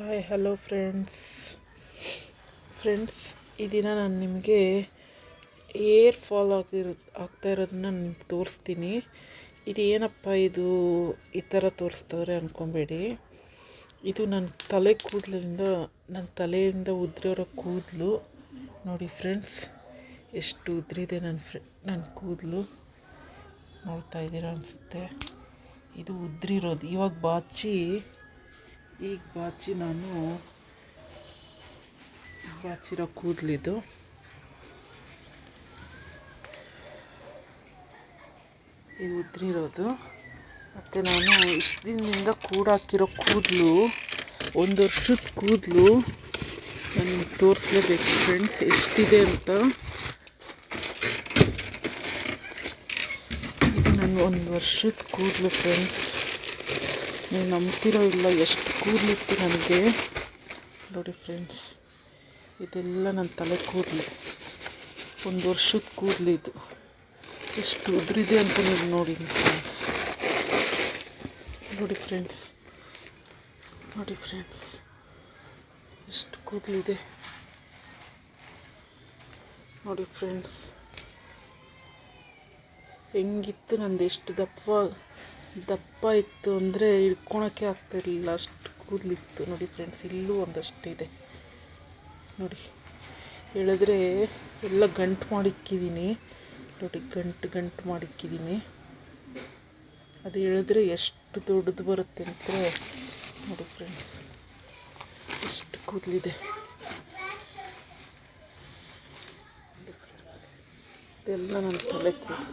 Hi hello friends ಈ ದಿನ ನಾನು ನಿಮಗೆ ಏರ್ ಫಾಲ್ ಆಗ್ತಾ ಇರೋದನ್ನ ನಿಮ್ಗೆ ತೋರಿಸ್ತೀನಿ. ಇದು ಏನಪ್ಪ ಇದು ಈ ಥರ ತೋರಿಸ್ತವ್ರೆ ಅಂದ್ಕೊಬೇಡಿ. ಇದು ನನ್ನ ತಲೆಯಿಂದ ಉದ್ರಿರೋ ಕೂದಲು ನೋಡಿ ಫ್ರೆಂಡ್ಸ್, ಎಷ್ಟು ಉದ್ರಿದೆ ನನ್ನ ಕೂದಲು ನೋಡ್ತಾ ಇದ್ದೀರಾ ಅನಿಸುತ್ತೆ. ಇದು ಉದ್ರಿರೋದು ಇವಾಗ ನಾನು ಬಾಚಿರೋ ಕೂದಲಿದು. ಇದು ಉದ್ರಿರೋದು. ಮತ್ತು ನಾನು ಇಷ್ಟು ದಿನದಿಂದ ಕೂಡಾಕಿರೋ ಕೂದಲು, 1 ವರ್ಷದ ಕೂದಲು ನಾನು ನಿಮ್ಗೆ ತೋರಿಸ್ಲೇಬೇಕು ಫ್ರೆಂಡ್ಸ್ ಎಷ್ಟಿದೆ ಅಂತ. ಇದು ನನ್ನ 1 ವರ್ಷದ ಕೂದಲು ಫ್ರೆಂಡ್ಸ್. ನೀವು ನಂಬ್ತಿರೋ ಇಲ್ಲ ಎಷ್ಟು ಕೂದಲಿತ್ತು ನನಗೆ. ನೋಡಿ ಫ್ರೆಂಡ್ಸ್, ಇದೆಲ್ಲ ನನ್ನ ತಲೆ ಕೂದಲು, 1 ವರ್ಷದ ಕೂದಲಿದು. ಎಷ್ಟು ಉದ್ರಿದೆ ಅಂತ ನೀವು ನೋಡಿ ಫ್ರೆಂಡ್ಸ್, ಎಷ್ಟು ಕೂದಲಿದೆ ನೋಡಿ ಫ್ರೆಂಡ್ಸ್. ಹೆಂಗಿತ್ತು ನಂದು, ಎಷ್ಟು ದಪ್ಪ ಇತ್ತು ಅಂದರೆ ಹಿಡ್ಕೊಳಕ್ಕೆ ಆಗ್ತಾಯಿರಲಿಲ್ಲ, ಅಷ್ಟು ಕೂದಲಿತ್ತು ನೋಡಿ ಫ್ರೆಂಡ್ಸ್. ಇಲ್ಲೂ ಒಂದಷ್ಟಿದೆ ನೋಡಿ, ಹೇಳಿದ್ರೆ ಎಲ್ಲ ಗಂಟು ಮಾಡಿಕ್ಕಿದ್ದೀನಿ ನೋಡಿ, ಗಂಟು ಮಾಡಿಕ್ಕಿದ್ದೀನಿ. ಅದು ಹೇಳಿದ್ರೆ ಎಷ್ಟು ದೊಡ್ಡದು ಬರುತ್ತೆ ಅಂತ ನೋಡಿ ಫ್ರೆಂಡ್ಸ್, ಎಷ್ಟು ಕೂದಲಿದೆ. ಇದೆಲ್ಲ ನನ್ನ ತಲೆ ಕೂದಲು.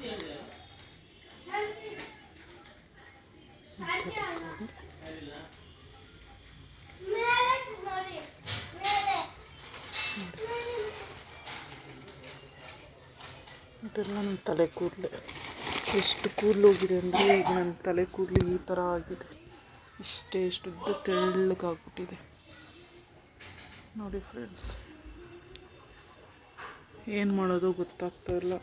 ಇದೆಲ್ಲ ನನ್ನ ತಲೆ ಕೂದಲೇ. ಎಷ್ಟು ಕೂದಲು ಹೋಗಿದೆ ಅಂದರೆ ಈಗ ನನ್ನ ತಲೆ ಕೂದಲು ಈ ಥರ ಆಗಿದೆ. ಎಷ್ಟು ಉದ್ದ ತೆಳ್ಳಗಾಗ್ಬಿಟ್ಟಿದೆ ನೋಡಿ ಫ್ರೆಂಡ್ಸ್. ಏನು ಮಾಡೋದು ಗೊತ್ತಾಗ್ತಾ ಇಲ್ಲ.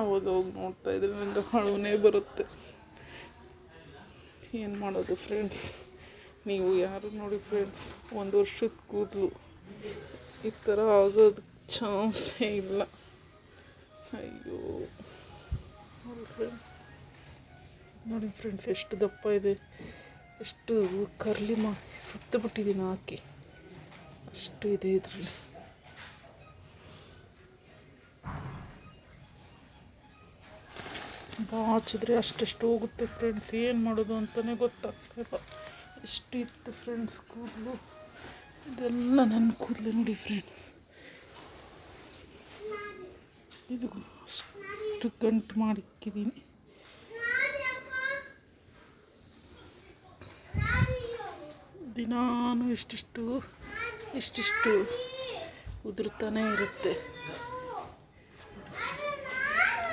ಅವಾಗ ನೋಡ್ತಾ ಇದ್ರೆ ನನಗೆ ಅಳುನೇ ಬರುತ್ತೆ. ಏನು ಮಾಡೋದು ಫ್ರೆಂಡ್ಸ್, ನೀವು ಯಾರು ನೋಡಿ ಫ್ರೆಂಡ್ಸ್, 1 ವರ್ಷದ ಕೂದಲು ಈ ಥರ ಆಗೋದು ಚಾನ್ಸೇ ಇಲ್ಲ. ಅಯ್ಯೋ ನೋಡಿ ಫ್ರೆಂಡ್ಸ್, ಎಷ್ಟು ದಪ್ಪ ಇದೆ, ಎಷ್ಟು ಕರ್ಲಿ ಸುತ್ತಬಿಟ್ಟಿದ್ದೀನಿ ಹಾಕಿ, ಅಷ್ಟು ಇದೆ ಇದರಲ್ಲಿ. ಬಾಚಿದ್ರೆ ಅಷ್ಟೆಷ್ಟು ಹೋಗುತ್ತೆ ಫ್ರೆಂಡ್ಸ್. ಏನು ಮಾಡೋದು ಅಂತಲೇ ಗೊತ್ತಾಗ್ತಾಯಿಲ್ಲ. ಎಷ್ಟು ಇತ್ತು ಫ್ರೆಂಡ್ಸ್ ಕೂದಲು. ಇದೆಲ್ಲ ನನ್ನ ಕೂದಲು ನೋಡಿ ಫ್ರೆಂಡ್ಸ್. ಇದು ಅಷ್ಟು ಗಂಟು ಮಾಡಿಕ್ಕಿದ್ದೀನಿ. ದಿನಾನು ಇಷ್ಟಿಷ್ಟು ಉದುರ್ತಾನೆ ಇರುತ್ತೆ.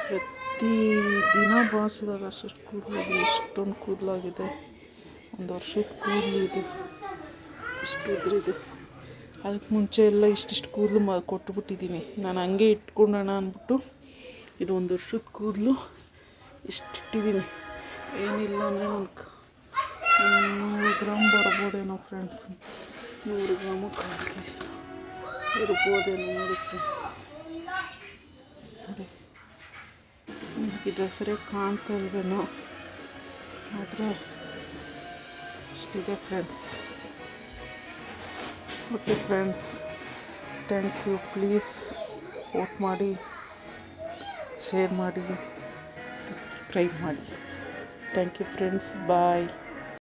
ಪ್ರತಿ ದಿನ ಬಾಚಿದಾಗ ಅಷ್ಟು ಕೂದಲಾಗಿದೆ. ಎಷ್ಟೊಂದು ಕೂದಲಾಗಿದೆ. 1 ವರ್ಷದ ಕೂದಲು ಇದು, ಇಷ್ಟು ಉದುರಿದೆ. ಅದಕ್ಕೆ ಮುಂಚೆ ಎಲ್ಲ ಇಷ್ಟಿಷ್ಟು ಕೂದಲು ಕೊಟ್ಟುಬಿಟ್ಟಿದ್ದೀನಿ. ನಾನು ಹಂಗೆ ಇಟ್ಕೊಳ್ಳೋಣ ಅಂದ್ಬಿಟ್ಟು ಇದು 1 ವರ್ಷದ ಕೂದಲು ಇಷ್ಟಿಟ್ಟಿದ್ದೀನಿ. ಏನಿಲ್ಲ ಅಂದರೆ ಒಂದು 100 ಗ್ರಾಮ್ ಬರ್ಬೋದೇನೋ ಫ್ರೆಂಡ್ಸ್. 100 ಗ್ರಾಮು 1/4 kg ಇರ್ಬೋದೇನೋ ನೋಡಿ ಫ್ರೆಂಡ್ಸ್. ನೋಡಿ, ನಿಮಗಿದ್ರ ಸರಿಯಾಗಿ ಕಾಣ್ತಾ ಇಲ್ವೇನೋ, ಆದರೆ ಇಷ್ಟಿದೆ friends. Okay friends, thank you. Please vote ಮಾಡಿ, ಶೇರ್ ಮಾಡಿ, ಸಬ್ಸ್ಕ್ರೈಬ್ ಮಾಡಿ. Thank you friends, bye.